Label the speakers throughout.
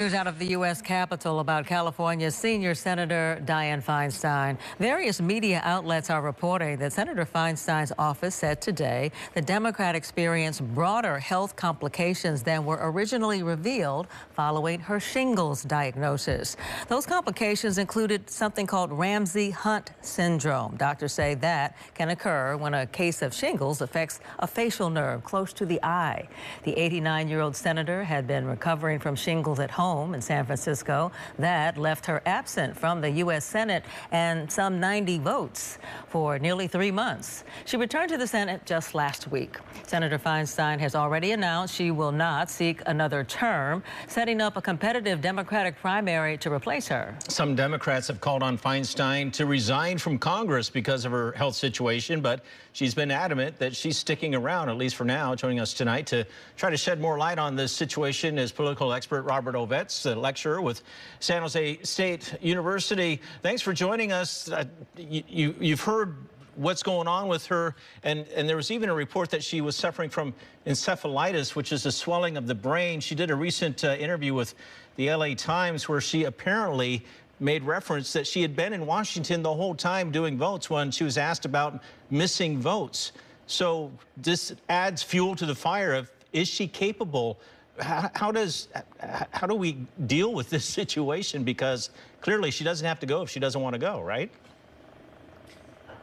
Speaker 1: news out of the U.S. Capitol about California's senior Senator Dianne Feinstein. Various media outlets are reporting that Senator Feinstein's office said today the Democrat experienced broader health complications than were originally revealed following her shingles diagnosis. Those complications included something called Ramsay-Hunt syndrome. Doctors say that can occur when a case of shingles affects a facial nerve close to the eye. The 89-year-old senator had been recovering from shingles at home in San Francisco. That left her absent from the U.S. Senate and some 90 votes for nearly 3 months. She returned to the Senate just last week. Senator Feinstein has already announced she will not seek another term, setting up a competitive Democratic primary to replace her.
Speaker 2: Some Democrats have called on Feinstein to resign from Congress because of her health situation, but she's been adamant that she's sticking around, at least for now. Joining us tonight to try to shed more light on this situation is political expert Robert Ovetz, a lecturer with San Jose State University. Thanks for joining us. You've heard what's going on with her, and there was even a report that she was suffering from encephalitis, which is a swelling of the brain. She did a recent interview with the LA Times where she apparently made reference that she had been in Washington the whole time doing votes when she was asked about missing votes. So this adds fuel to the fire of, is she capable? How do we deal with this situation? Because clearly she doesn't have to go if she doesn't want to go, right?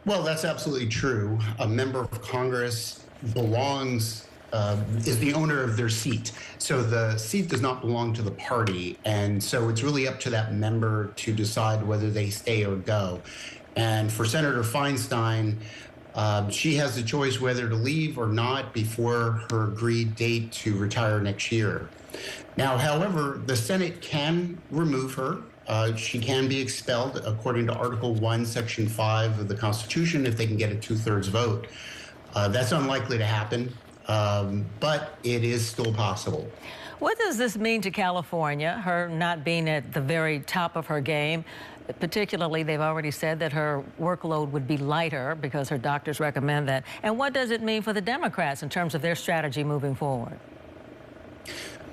Speaker 3: Well, that's absolutely true. A member of Congress is the owner of their seat. So the seat does not belong to the party. And so it's really up to that member to decide whether they stay or go. And for Senator Feinstein, she has the choice whether to leave or not before her agreed date to retire next year. Now, however, the Senate can remove her. She can be expelled according to Article 1, Section 5 of the Constitution if they can get a 2/3 vote. That's unlikely to happen, but it is still possible.
Speaker 1: What does this mean to California, her not being at the very top of her game? Particularly, they've already said that her workload would be lighter because her doctors recommend that. And what does it mean for the Democrats in terms of their strategy moving forward?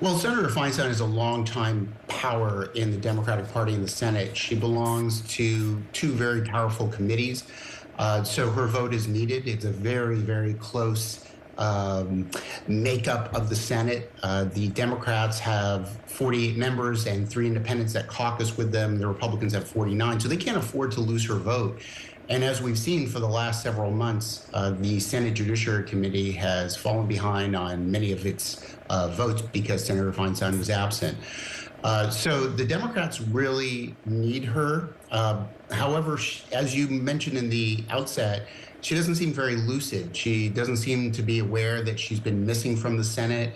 Speaker 3: Well, Senator Feinstein is a longtime power in the Democratic Party in the Senate. She belongs to two very powerful committees, so her vote is needed. It's a very, very close makeup of the Senate. The Democrats have 48 members and 3 independents that caucus with them. The Republicans have 49, so they can't afford to lose her vote. And as we've seen for the last several months, the Senate Judiciary Committee has fallen behind on many of its votes because Senator Feinstein was absent. So the Democrats really need her. However, as you mentioned in the outset, she doesn't seem very lucid. She doesn't seem to be aware that she's been missing from the Senate.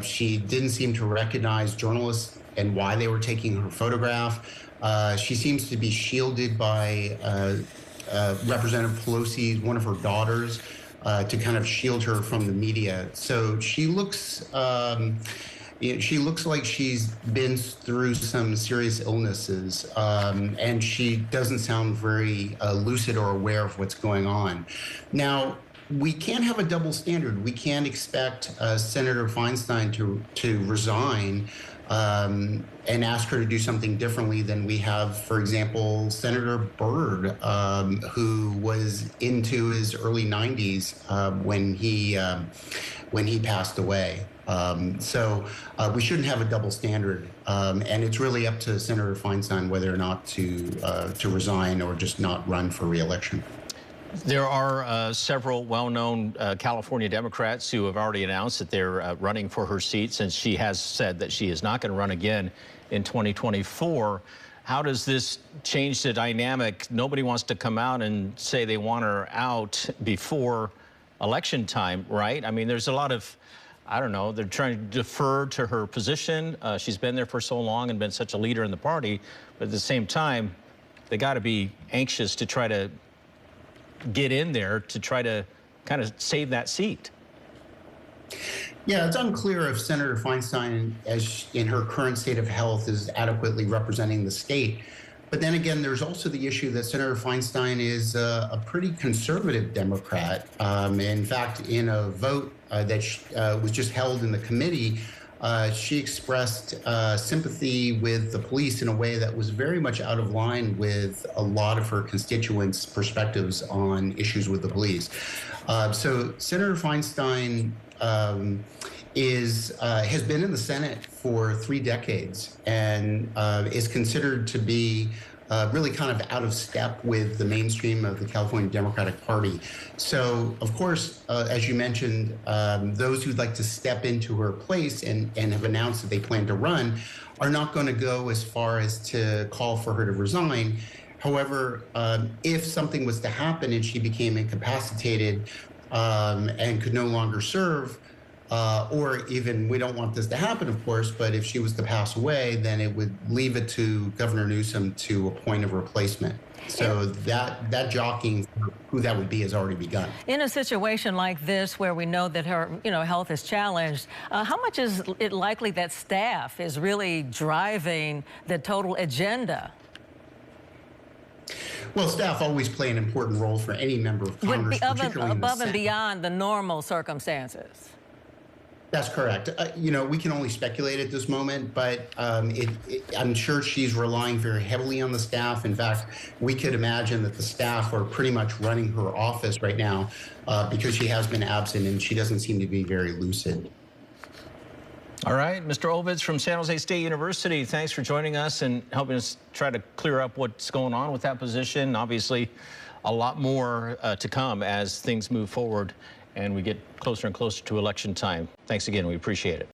Speaker 3: She didn't seem to recognize journalists and why they were taking her photograph. She seems to be shielded by Representative Pelosi, one of her daughters, to kind of shield her from the media. So she looks like she's been through some serious illnesses, and she doesn't sound very lucid or aware of what's going on. Now, we can't have a double standard. We can't expect Senator Feinstein to resign and ask her to do something differently than we have, for example, Senator Byrd, who was into his early 90s when he passed away. So we shouldn't have a double standard, and it's really up to Senator Feinstein whether or not to resign or just not run for re-election.
Speaker 2: There are several well-known California Democrats who have already announced that they're running for her seat, since she has said that she is not going to run again in 2024. How does this change the dynamic? Nobody wants to come out and say they want her out before election time, right? I mean, there's a lot of, I don't know, they're trying to defer to her position. She's been there for so long and been such a leader in the party, but at the same time, they got to be anxious to try to get in there to try to kind of save that seat.
Speaker 3: Yeah, it's unclear if Senator Feinstein, as in her current state of health, is adequately representing the state. But then again, there's also the issue that Senator Feinstein is a pretty conservative Democrat. In fact, in a vote that was just held in the committee, she expressed sympathy with the police in a way that was very much out of line with a lot of her constituents' perspectives on issues with the police. So Senator Feinstein has been in the Senate for 3 decades and is considered to be really kind of out of step with the mainstream of the California Democratic Party. So, of course, as you mentioned, those who'd like to step into her place and have announced that they plan to run are not going to go as far as to call for her to resign. However, if something was to happen and she became incapacitated and could no longer serve, or even, we don't want this to happen, of course, but if she was to pass away, then it would leave it to Governor Newsom to appoint a replacement. So that jockeying for who that would be has already begun.
Speaker 1: In a situation like this, where we know that her, health is challenged, how much is it likely that staff is really driving the total agenda?
Speaker 3: Well, staff always play an important role for any member of Congress, particularly in the
Speaker 1: above and
Speaker 3: Senate.
Speaker 1: beyond the normal circumstances.
Speaker 3: That's correct. We can only speculate at this moment, but I'm sure she's relying very heavily on the staff. In fact, we could imagine that the staff are pretty much running her office right now because she has been absent and she doesn't seem to be very lucid.
Speaker 2: All right, Mr. Ovetz from San Jose State University, thanks for joining us and helping us try to clear up what's going on with that position. Obviously, a lot more to come as things move forward and we get closer and closer to election time. Thanks again. We appreciate it.